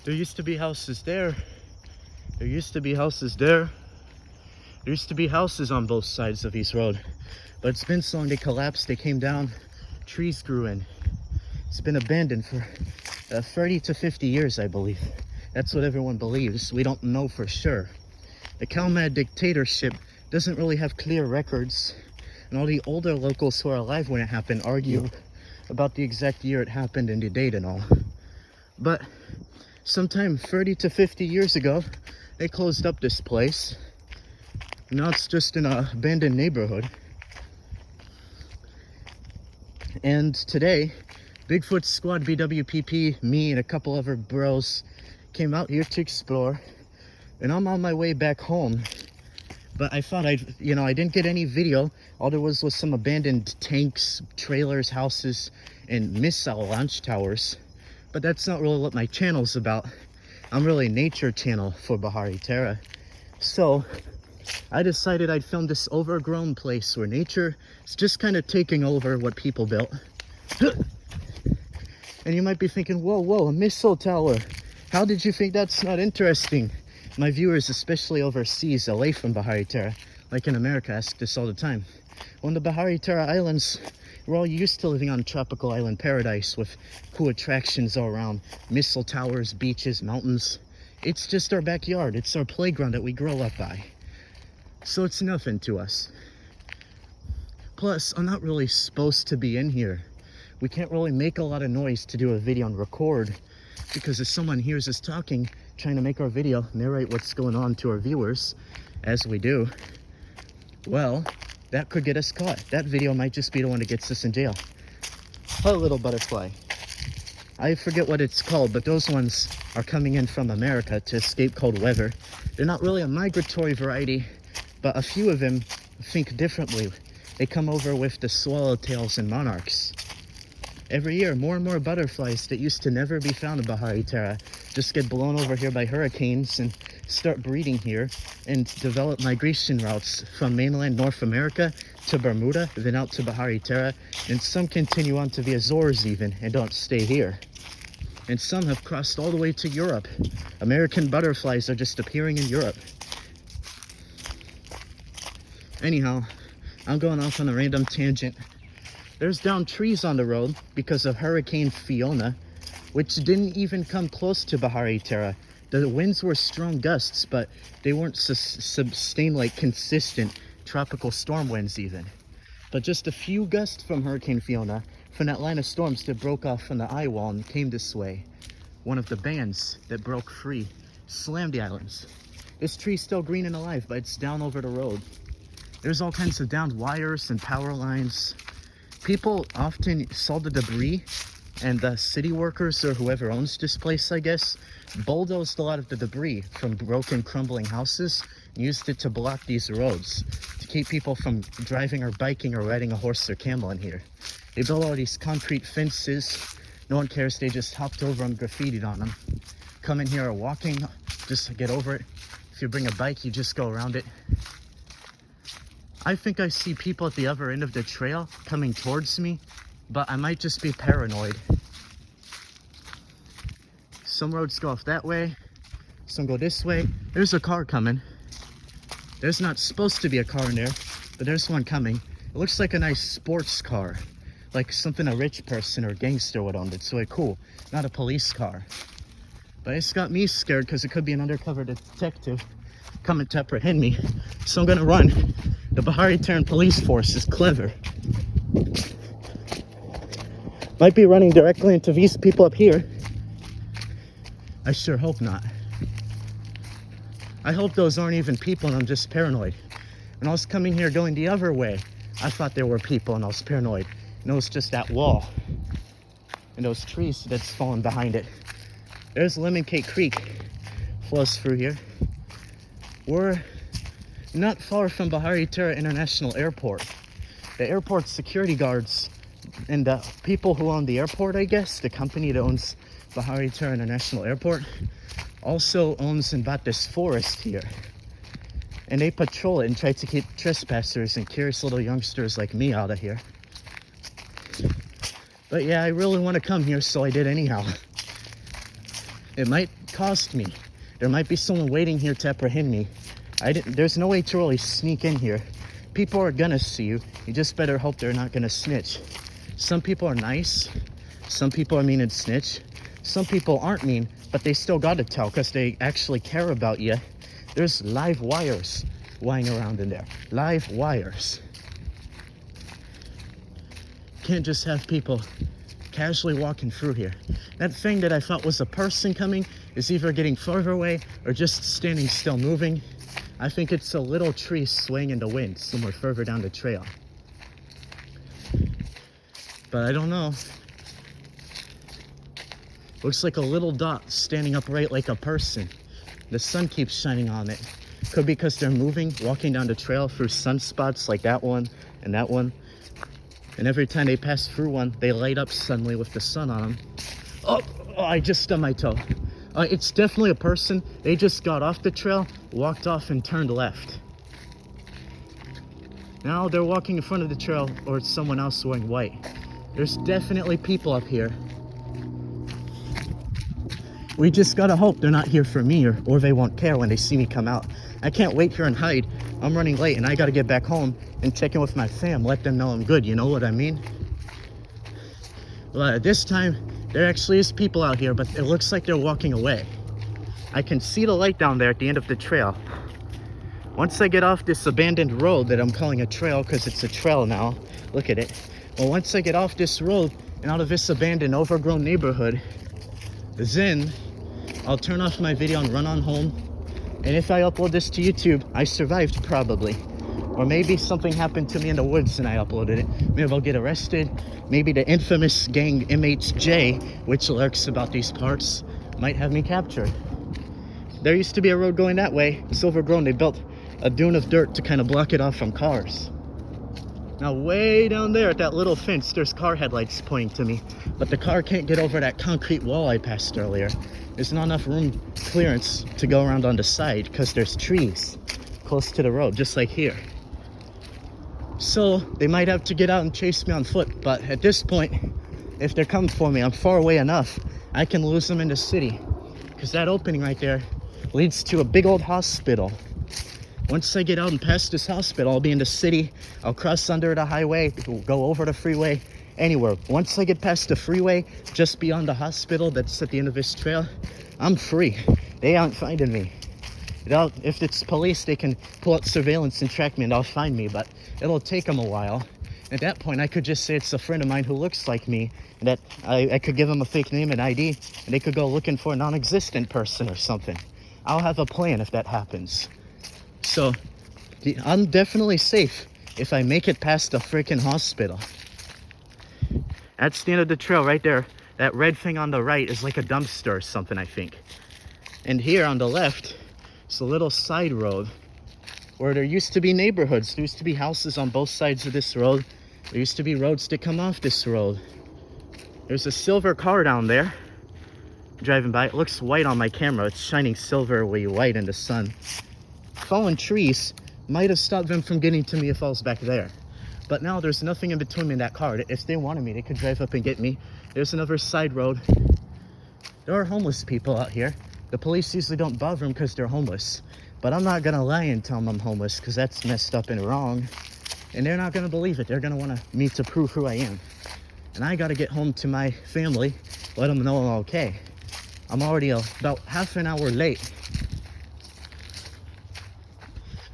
There used to be houses there. There used to be houses there. There used to be houses on both sides of East Road. But it's been so long they collapsed, they came down, trees grew in. It's been abandoned for 30 to 50 years, I believe. That's what everyone believes. We don't know for sure. The Kalmad dictatorship doesn't really have clear records, and all the older locals who are alive when it happened argue about the exact year it happened and the date and all. But sometime 30 to 50 years ago, they closed up this place. Now it's just an abandoned neighborhood. And today, Bigfoot Squad BWPP, me and a couple other bros came out here to explore, and I'm on my way back home. But I thought I didn't get any video. All there was some abandoned tanks, trailers, houses, and missile launch towers. But that's not really what my channel's about. I'm really a nature channel for Bahariterra. So I decided I'd film this overgrown place where nature is just kind of taking over what people built. And you might be thinking, whoa, a missile tower. How did you think that's not interesting? My viewers, especially overseas, away from Bahariterra, like in America, ask this all the time. On the Bahariterra Islands, we're all used to living on tropical island paradise with cool attractions all around, missile towers, beaches, mountains. It's just our backyard. It's our playground that we grow up by. So it's nothing to us. Plus, I'm not really supposed to be in here. We can't really make a lot of noise to do a video and record, because if someone hears us talking, trying to make our video, narrate what's going on to our viewers, as we do, well, that could get us caught. That video might just be the one that gets us in jail. A little butterfly. I forget what it's called, but those ones are coming in from America to escape cold weather. They're not really a migratory variety, but a few of them think differently. They come over with the swallowtails and monarchs. Every year, more and more butterflies that used to never be found in Bahariterra just get blown over here by hurricanes and start breeding here and develop migration routes from mainland North America to Bermuda, then out to Bahariterra, and some continue on to the Azores even and don't stay here. And some have crossed all the way to Europe. American butterflies are just appearing in Europe. Anyhow, I'm going off on a random tangent. There's downed trees on the road because of Hurricane Fiona, which didn't even come close to Bahariterra. The winds were strong gusts, but they weren't sustained like consistent tropical storm winds even. But just a few gusts from Hurricane Fiona, from that line of storms that broke off from the eye wall and came this way. One of the bands that broke free slammed the islands. This tree's still green and alive, but it's down over the road. There's all kinds of downed wires and power lines. People often saw the debris, and the city workers or whoever owns this place, I guess, bulldozed a lot of the debris from broken, crumbling houses and used it to block these roads to keep people from driving or biking or riding a horse or camel in here. They built all these concrete fences. No one cares. They just hopped over them, graffitied on them. Come in here or walking, just get over it. If you bring a bike, you just go around it. I think I see people at the other end of the trail coming towards me, but I might just be paranoid. Some roads go off that way, some go this way. There's a car coming. There's not supposed to be a car in there, but there's one coming. It looks like a nice sports car, like something a rich person or gangster would own. It's really cool, not a police car. But it's got me scared because it could be an undercover detective coming to apprehend me, so I'm gonna run. The Bahariterran police force is clever. Might be running directly into these people up here. I sure hope not. I hope those aren't even people and I'm just paranoid. When I was coming here going the other way, I thought there were people and I was paranoid. And it was just that wall and those trees that's fallen behind it. There's Lemon Cake Creek, flows through here. We're not far from Bahariterra International Airport. The airport security guards and the people who own the airport, I guess, the company that owns Bahariterra International Airport, also owns and bought this forest here. And they patrol it and try to keep trespassers and curious little youngsters like me out of here. But yeah, I really want to come here, so I did anyhow. It might cost me. There might be someone waiting here to apprehend me. There's no way to really sneak in here. People are gonna see you. You just better hope they're not gonna snitch. Some people are nice. Some people are mean and snitch. Some people aren't mean, but they still gotta tell because they actually care about you. There's live wires lying around in there. Live wires. Can't just have people casually walking through here. That thing that I thought was a person coming is either getting further away or just standing still moving. I think it's a little tree swaying in the wind somewhere further down the trail. But I don't know. Looks like a little dot standing upright like a person. The sun keeps shining on it. Could be because they're moving, walking down the trail through sunspots like that one and that one. And every time they pass through one, they light up suddenly with the sun on them. Oh, I just stubbed my toe. It's definitely a person. They just got off the trail, walked off and turned left. Now they're walking in front of the trail, or it's someone else wearing white. There's definitely people up here. We just gotta hope they're not here for me, or they won't care when they see me come out. I can't wait here and hide. I'm running late and I gotta get back home and check in with my fam, let them know I'm good, you know what I mean? Well, this time, there actually is people out here, but it looks like they're walking away. I can see the light down there at the end of the trail. Once I get off this abandoned road that I'm calling a trail because it's a trail now, look at it. Well, once I get off this road and out of this abandoned, overgrown neighborhood, then I'll turn off my video and run on home. And if I upload this to YouTube, I survived probably. Or maybe something happened to me in the woods and I uploaded it. Maybe I'll get arrested. Maybe the infamous gang MHJ, which lurks about these parts, might have me captured. There used to be a road going that way. It's overgrown. They built a dune of dirt to kind of block it off from cars. Now way down there at that little fence, there's car headlights pointing to me. But the car can't get over that concrete wall I passed earlier. There's not enough room clearance to go around on the side because there's trees close to the road, just like here. So they might have to get out and chase me on foot, but at this point, if they're coming for me, I'm far away enough, I can lose them in the city. Because that opening right there leads to a big old hospital. Once I get out and past this hospital, I'll be in the city. I'll cross under the highway, go over the freeway, anywhere. Once I get past the freeway, just beyond the hospital that's at the end of this trail, I'm free. They aren't finding me. If it's police, they can pull out surveillance and track me and they'll find me, but it'll take them a while. At that point, I could just say it's a friend of mine who looks like me, and that I could give them a fake name and ID, and they could go looking for a non-existent person or something. I'll have a plan if that happens. So, I'm definitely safe if I make it past the freaking hospital. That's the end of the trail right there. That red thing on the right is like a dumpster or something, I think. And here on the left, it's a little side road where there used to be neighborhoods. There used to be houses on both sides of this road. There used to be roads to come off this road. There's a silver car down there driving by. It looks white on my camera. It's shining silvery white in the sun. Fallen trees might have stopped them from getting to me if I was back there. But now there's nothing in between me and that car. If they wanted me, they could drive up and get me. There's another side road. There are homeless people out here. The police usually don't bother them because they're homeless. But I'm not gonna lie and tell them I'm homeless because that's messed up and wrong. And they're not gonna believe it. They're gonna want me to prove who I am. And I gotta get home to my family, let them know I'm okay. I'm already about half an hour late.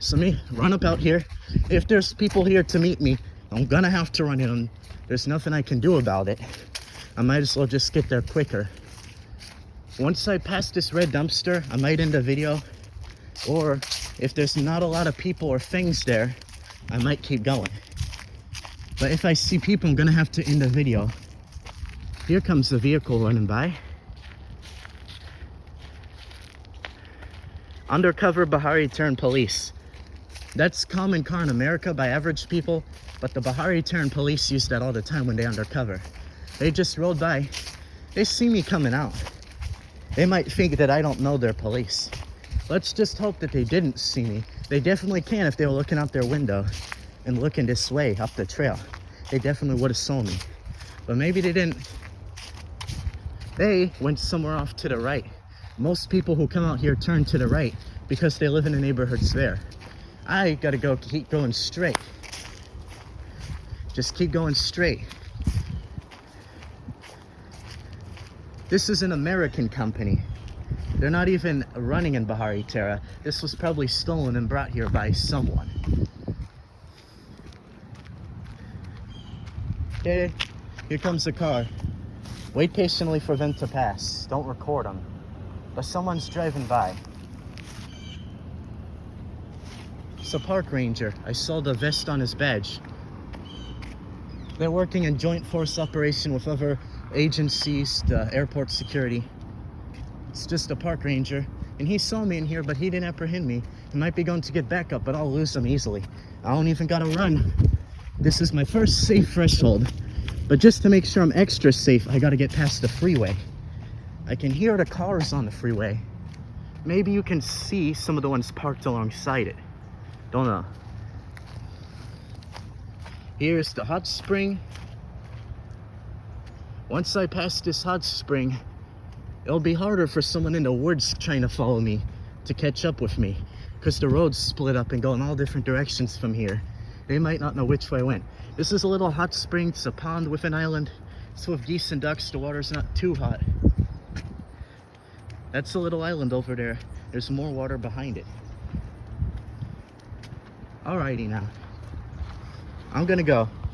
So me, run up out here. If there's people here to meet me, I'm gonna have to run in. There's nothing I can do about it. I might as well just get there quicker. Once I pass this red dumpster, I might end the video. Or if there's not a lot of people or things there, I might keep going. But if I see people, I'm gonna have to end the video. Here comes the vehicle running by. Undercover Bahariterra police. That's common car in America by average people, but the Bahariterra police use that all the time when they undercover. They just rode by. They see me coming out. They might think that I don't know they're police. Let's just hope that they didn't see me. They definitely can if they were looking out their window and looking this way up the trail. They definitely would have saw me. But maybe they didn't. They went somewhere off to the right. Most people who come out here turn to the right because they live in the neighborhoods there. I gotta go, keep going straight. Just keep going straight. This is an American company. They're not even running in Bahariterra. This was probably stolen and brought here by someone. Okay, here comes the car. Wait patiently for them to pass. Don't record them. But someone's driving by. It's a park ranger. I saw the vest on his badge. They're working in joint force operation with other agencies, the airport security. It's just a park ranger. And he saw me in here, but he didn't apprehend me. He might be going to get back up, but I'll lose him easily. I don't even gotta run. This is my first safe threshold. But just to make sure I'm extra safe, I gotta get past the freeway. I can hear the cars on the freeway. Maybe you can see some of the ones parked alongside it. Don't know. Here's the hot spring. Once I pass this hot spring, it'll be harder for someone in the woods trying to follow me to catch up with me, because the roads split up and go in all different directions from here. They might not know which way I went. This is a little hot spring. It's a pond with an island. It's with geese and ducks. The water's not too hot. That's a little island over there. There's more water behind it. Alrighty now. I'm gonna go.